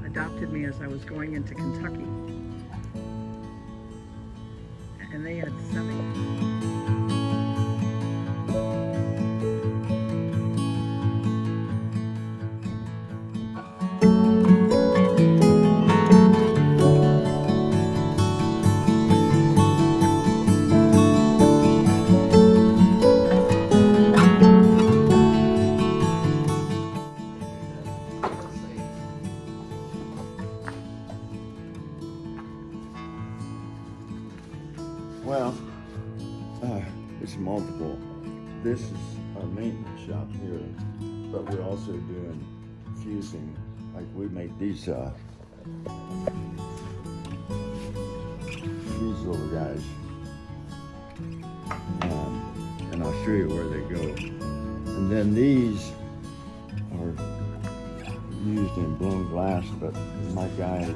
Adopted me as I was going into Kentucky, and they had 7. Well, it's multiple. This is our maintenance shop here, but we're also doing fusing. Like we make these little guys, and I'll show you where they go. And then these are used in blown glass, but my guy,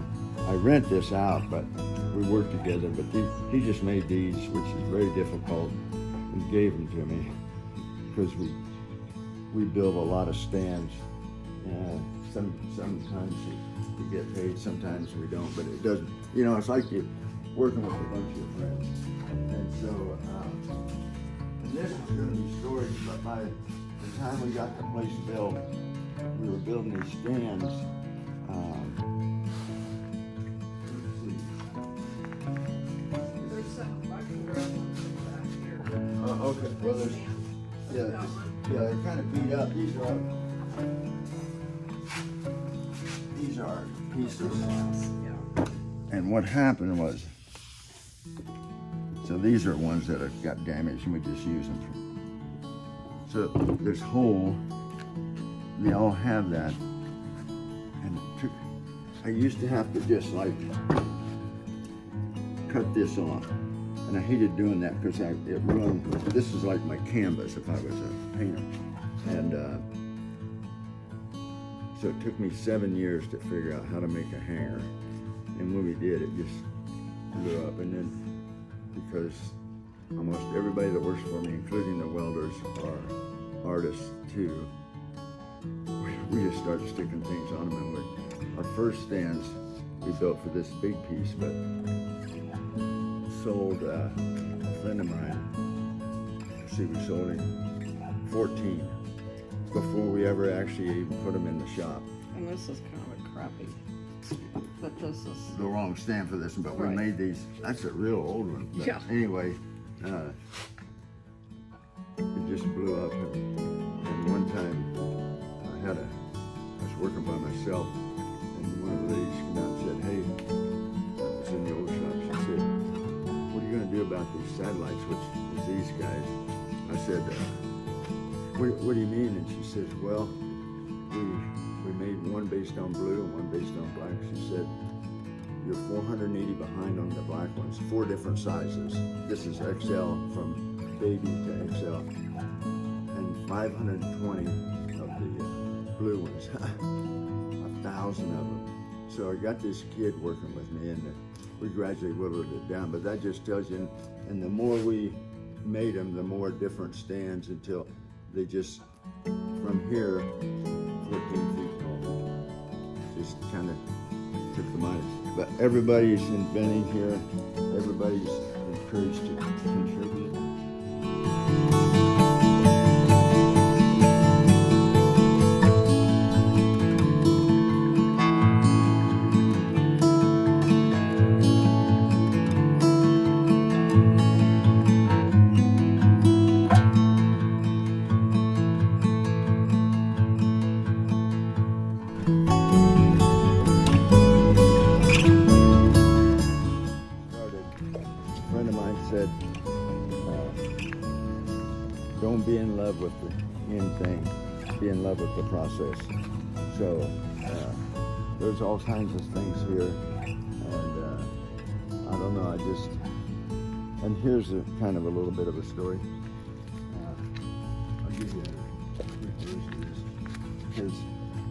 I rent this out, but we work together, but he just made these, which is very difficult, and gave them to me because we build a lot of stands. Sometimes we get paid, sometimes we don't, but it doesn't, you know, it's like you're working with a bunch of friends. And so, and this is going to be storage, but by the time we got the place built, we were building these stands. Okay. Well, they're kind of beat up. These are pieces. And what happened was, so these are ones that have got damaged, and we just use them. So this hole, they all have that, and it took. I used to have to just like cut this off. And I hated doing that because it ruined, this is like my canvas if I was a painter. And so it took me 7 years to figure out how to make a hanger. And when we did, it just blew up. And then, because almost everybody that works for me, including the welders, are artists too, we just started sticking things on them. And our first stands we built for this big piece, but sold a friend of mine, we sold him 14 before we ever actually even put them in the shop. And this is kind of a crappy, but this is the wrong stand for this one, but we made these. That's a real old one. But yeah. Anyway, it just blew up. And one time I was working by myself, and one of the ladies came out and said, "Hey," I was in the old shop. She said, "What are you going to do about these satellites?" Which is these guys. I said, what do you mean? And she says, "Well, we made one based on blue and one based on black." She said, "You're 480 behind on the black ones, 4 different sizes. This is XL from baby to XL, and 520 of the blue ones, 1,000 of them." So I got this kid working with me, and we gradually whittled it down. But that just tells you, and the more we made them, the more different stands until they just, from here, 14 feet tall, just kind of took the money. But everybody's inventing here. Everybody's encouraged to contribute. mine said, don't be in love with the end thing, be in love with the process. So there's all kinds of things here, and I don't know, and here's kind of a little bit of a story. I'll give you a quick version of this.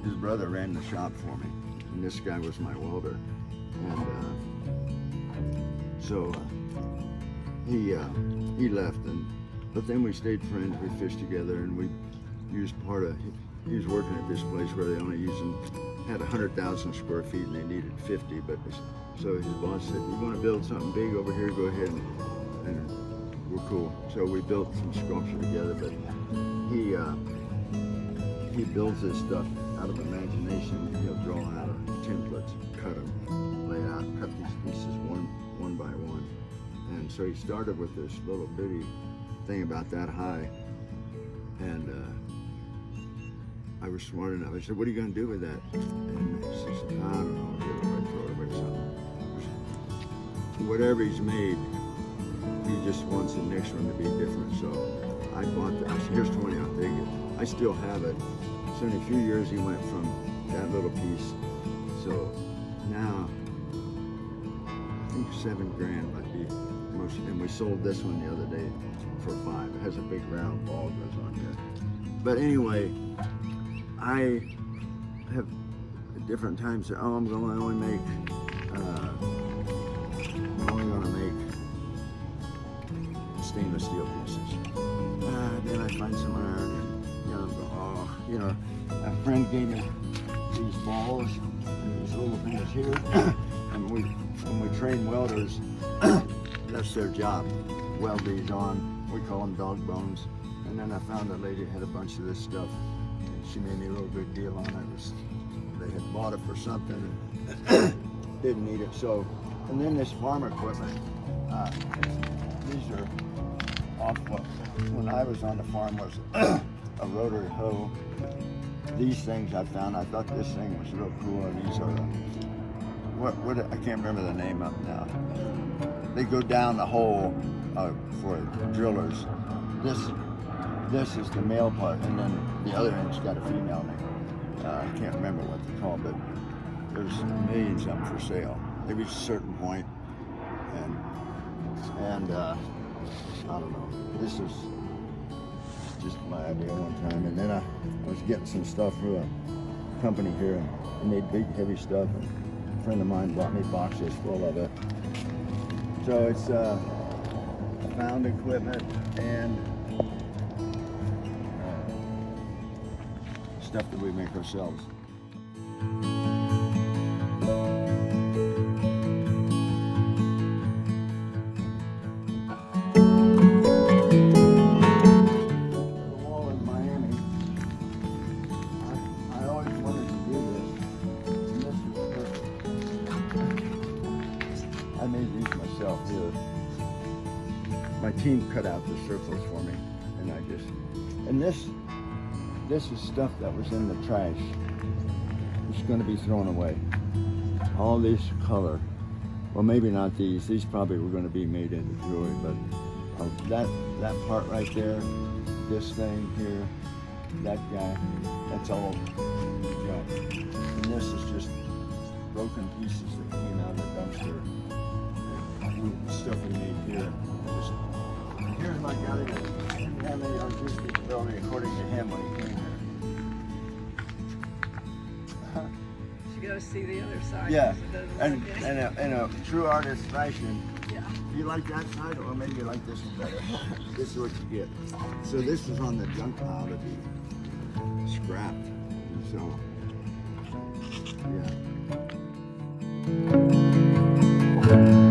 His brother ran the shop for me, and this guy was my welder, and so he left, but then we stayed friends. We fished together, and we used he was working at this place where they only had 100,000 square feet, and they needed 50. But so his boss said, "You want to build something big over here? Go ahead." And we're cool. So we built some sculpture together. But he builds this stuff out of imagination. He'll draw out of templates, cut them, lay out, cut these pieces one by one. And so he started with this little bitty thing about that high, and I was smart enough. I said, "What are you going to do with that?" And he said, "I don't know, give it away, throw it away, something." Whatever he's made, he just wants the next one to be different. So I bought that. I said, "Here's 20, I'll take it." I still have it. So in a few years, he went from that little piece. So now, I think $7,000 might be most. And we sold this one the other day for $5,000. It has a big round ball goes on here. But anyway, I have at different times said, "Oh, I'm only going to make stainless steel pieces." Then I find some iron, and a friend gave me these balls and these little things here, and when we train welders, that's their job. Weld these on. We call them dog bones. And then I found a lady had a bunch of this stuff, and she made me a little good deal on it. They had bought it for something and didn't need it. So, and then this farm equipment. These are off what when I was on the farm was a rotary hoe. These things I found. I thought this thing was real cool. And these are what I can't remember the name of them now. They go down the hole for drillers. This is the male part, and then the other end's got a female name. I can't remember what they're called, but there's millions of them for sale. They reach a certain point, and I don't know. This is just my idea one time, and then I was getting some stuff for a company here, and they made big, heavy stuff. And a friend of mine bought me boxes full of it. So it's found equipment and stuff that we make ourselves. The wall in Miami, I always wanted to do this, and this was perfect. I made these myself here. My team cut out the circles for me, and this is stuff that was in the trash. It's going to be thrown away. All this color, well, maybe not these. These probably were going to be made into jewelry, but that part right there, this thing here, that guy, that's all junk. And this is just broken pieces that came out of the dumpster. Stuff we made here. Here's my guy that didn't have any artistic ability according to him when he came here. You gotta see the other side. Yeah, And in a true artist fashion, yeah. if you like that side, or maybe you like this one better, this is what you get. So this was on the junk pile to be scrapped. So, yeah.